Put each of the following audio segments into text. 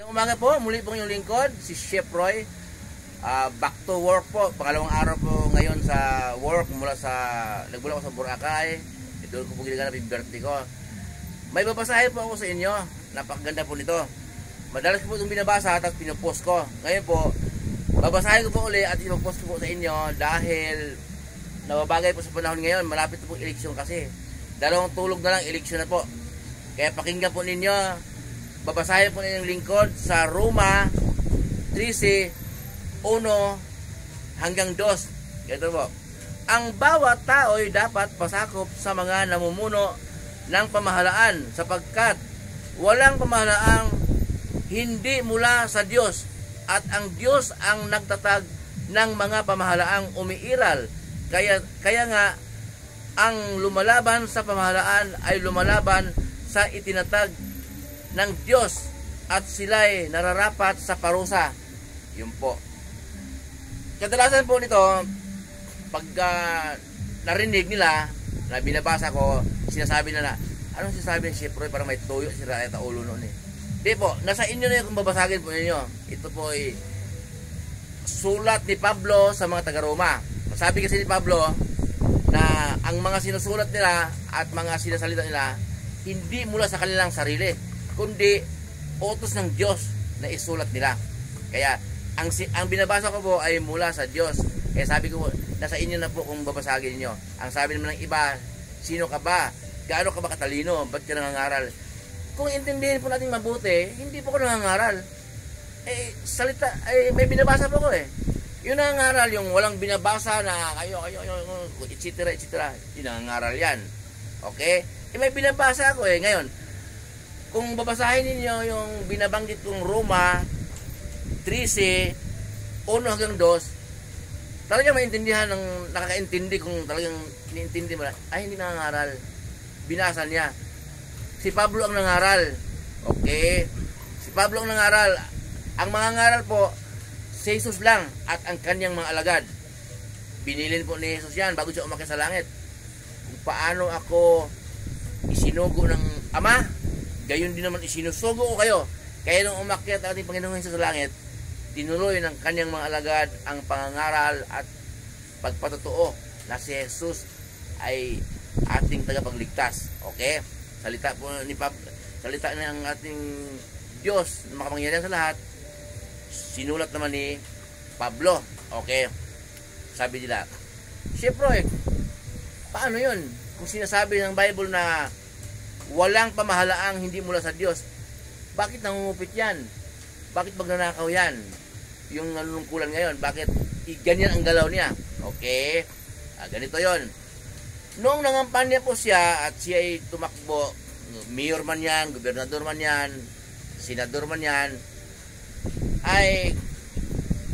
Ngayong umaga po, muli po yung lingkod, si Chef Roy. Back to work po. Pangalawang araw po ngayon sa work nagmula ko sa Boracay. Doon ko po ginaganap yung birthday ko. May babasahin po ako sa inyo. Napakaganda po nito. Madalas ko po itong binabasa tapos pinupost ko. Ngayon po, babasahin ko po ulit at ipopost ko po sa inyo dahil nababagay po sa panahon ngayon. Malapit po eleksyon kasi. Dalawang tulog na lang, eleksyon na po. Kaya pakinggan po ninyo. Babasahin po ninyong lingkod sa Roma 13:1 hanggang 2. Ito po. Ang bawat tao ay dapat pasakop sa mga namumuno ng pamahalaan sapagkat walang pamahalaang hindi mula sa Diyos at ang Diyos ang nagtatag ng mga pamahalaang umiiral. Kaya nga ang lumalaban sa pamahalaan ay lumalaban sa itinatag ng Diyos at sila'y nararapat sa parusa. Yun po. Kadalasan po nito, pag narinig nila, na binabasa ko, sinasabi nila, anong sinasabi ng Chef Roy? Parang may tuyo, sira yata ulo noon eh. Di po, nasa inyo na yung kung babasagin po ninyo. Ito po ay sulat ni Pablo sa mga taga-Roma. Sabi kasi ni Pablo na ang mga sinusulat nila at mga sinasalita nila hindi mula sa kanilang sarili, kundi utos ng Diyos na isulat nila. Kaya ang binabasa ko po ay mula sa Diyos. Kaya sabi ko, nasa inyo na po kung babasagin niyo. Ang sabi naman ng iba, sino ka ba? Gaano ka ba katalino? Ba't ka nangangaral? Kung intindihin po natin mabuti, hindi po ko nangangaral. May binabasa po ko eh. Yung nangangaral, yung walang binabasa na kayo, etc. Yung nangangaral yan. Okay? May binabasa ako eh. Ngayon, kung babasahin ninyo yung binabanggit kong Roma 13:1 hanggang 2, talagang maintindihan ng nakakaintindi kung talagang iniintindi mo na, ay hindi nangangaral. Binasa niya. Si Pablo ang nangaral. Okay? Si Pablo ang nangaral. Ang mga ngaral po, si Jesus lang at ang kanyang mga alagad. Binilin po ni Jesus yan bago siya umakyat sa langit. Kung paano ako isinugo ng Ama, gayon din naman isinusugo ko kayo. Kaya nung umakyat ang ating Panginoong Hesus sa langit, tinuloy ng kanyang mga alagad ang pangangaral at pagpatotoo na si Jesus ay ating tagapagligtas. Okay? Salita po ni salita ng ating Diyos na makapangyarihan sa lahat, sinulat naman ni Pablo. Okay? Sabi nila, Chef Roy, paano yun? Kung sinasabi ng Bible na walang pamahalaang hindi mula sa Diyos, bakit nangungupit yan? Bakit magnanakaw yan? Yung nalulungkulan ngayon, bakit ganyan ang galaw niya? Okay, ganito yon. Noong nangampanya po siya at siya ay tumakbo, mayor man yan, gobernador man yan, senador man yan, ay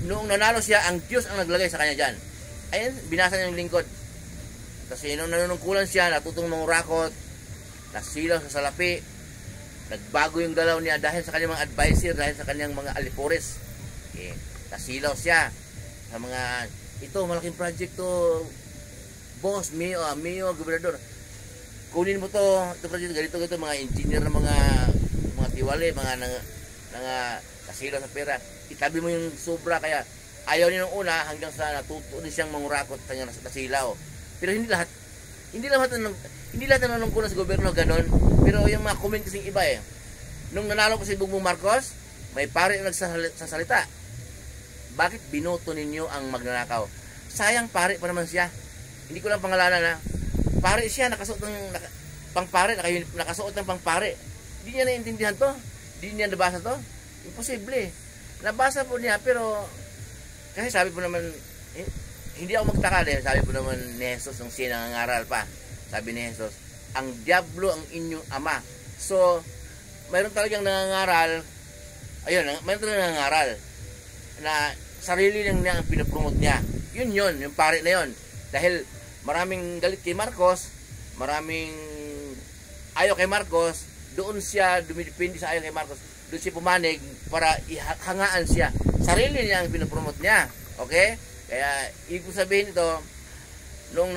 noong nanalo siya, ang Diyos ang naglagay sa kanya dyan. Ayun, binasa niya yung lingkod. Kasi nung nanunungkulan siya, natutong mangurakot, nasilaw sa salapi, nagbago yung galaw niya dahil sa kanyang mga advisor, dahil sa kanyang mga alipores. Okay. Nasilaw siya sa mga, ito, malaking project to, boss, mayor, gobernador. Kunin mo to, ito project, ganito, mga engineer na mga tiwali, mga nasilaw sa pera. Itabi mo yung sobra, kaya ayaw niya nung una hanggang sa natuto din siyang mangurakot sa kanyang nasilaw. Pero hindi lahat ng nanungkulan sa gobyerno ganon. Pero yung mga comment kasing iba eh. Nung nanalo ko si Bongbong Marcos, may pare na nagsasalita. Bakit binoto ninyo ang magnanakaw? Sayang, pare pa naman siya. Hindi ko lang pangalanan na. Pare siya, nakasuot ng pangpare, nakasuot ng pangpare. Hindi niya naiintindihan to. Hindi niya nabasa to. Imposible. Nabasa po niya, pero kasi sabi po naman, hindi ako magtaka dahil sabi po naman ni Jesus nung siya nangangaral pa. Sabi ni Jesus, ang diablo ang inyong ama. So, mayroon talagang nangangaral. Ayun, mayroon talagang nangangaral na sarili lang niya ang pinapromote niya. Yun, yung pare na yun. Dahil maraming galit kay Marcos, maraming ayaw kay Marcos, doon siya dumidepende sa ayaw kay Marcos. Doon siya pumanig para ihangaan siya. Sarili niya ang pinapromote niya. Okay? Kaya, ibig sabihin ito, nung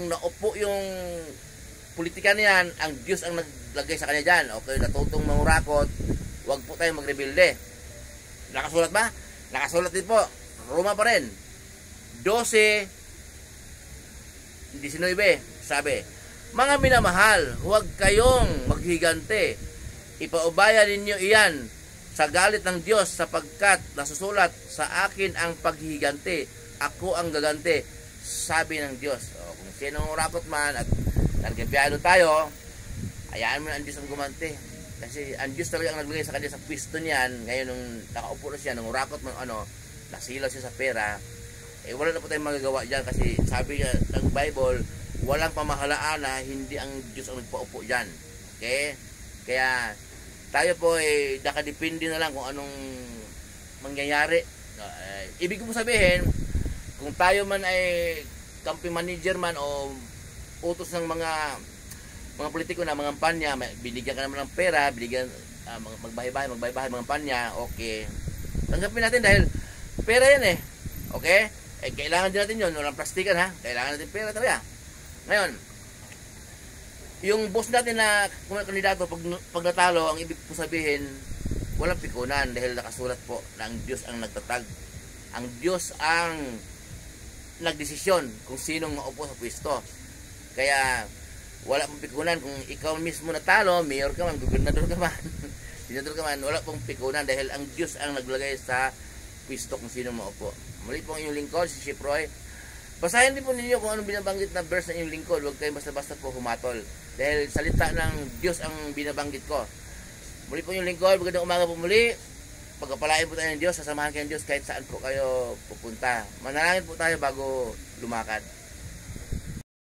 naupo yung politika niyan, ang Diyos ang naglagay sa kanya dyan. Okay, natutong mangurakot, huwag po tayong magrebelde. Nakasulat ba? Nakasulat din po. Roma pa rin. 12:19, sabi, mga minamahal, huwag kayong maghigante. Ipaubaya ninyo iyan sa galit ng Diyos sapagkat nasusulat sa akin ang paghihigante. Ako ang gagante, sabi ng Diyos. O, kung sinong urakot man at nagkabiyado tayo, hayaan mo na ang Diyos ang gumante. Kasi ang Diyos talaga ang naglagay sa kanya sa pwesto niyan. Ngayon nung nakaupo na siya, nung urakot man nasilaw siya sa pera, wala na po tayong magagawa dyan kasi sabi ng Bible, walang pamahalaan na hindi ang Diyos ang nagpaupo dyan. Okay? Kaya tayo po nakadepende na lang kung anong mangyayari. Ibig ko sabihin, kung tayo man ay campaign manager man o utos ng mga politiko na mga kampanya, binigyan ka naman ng pera, binigyan magbahay-bahay mga kampanya, okay. Tanggapin natin dahil pera yan eh. Okay? Kailangan din natin yun. Walang plastikan ha. Kailangan natin pera talaga. Ngayon, yung boss natin na kandidato, pag natalo, ang ibig po sabihin, walang pikunan dahil nakasulat po na ang Diyos ang nagtatag. Ang Diyos ang nagdesisyon kung sinong maupo sa pwesto. Kaya, wala pong pikunan. Kung ikaw mismo natalo, mayor ka man, gobernador ka man, senador ka man, wala pong pikunan dahil ang Diyos ang naglagay sa pwesto kung sino maupo. Muli po ang inyong lingkod, si Chef Roy. Basahin din po ninyo kung anong binabanggit na verse na inyong lingkod. Huwag kayong basta-basta po humatol. Dahil salita ng Diyos ang binabanggit ko. Muli po yung lingkod, magandang umaga po muli. Pagkapalain po tayo ng Diyos, sasamahan kayo ng Diyos kahit saan po kayo pupunta. Manalangin po tayo bago lumakad.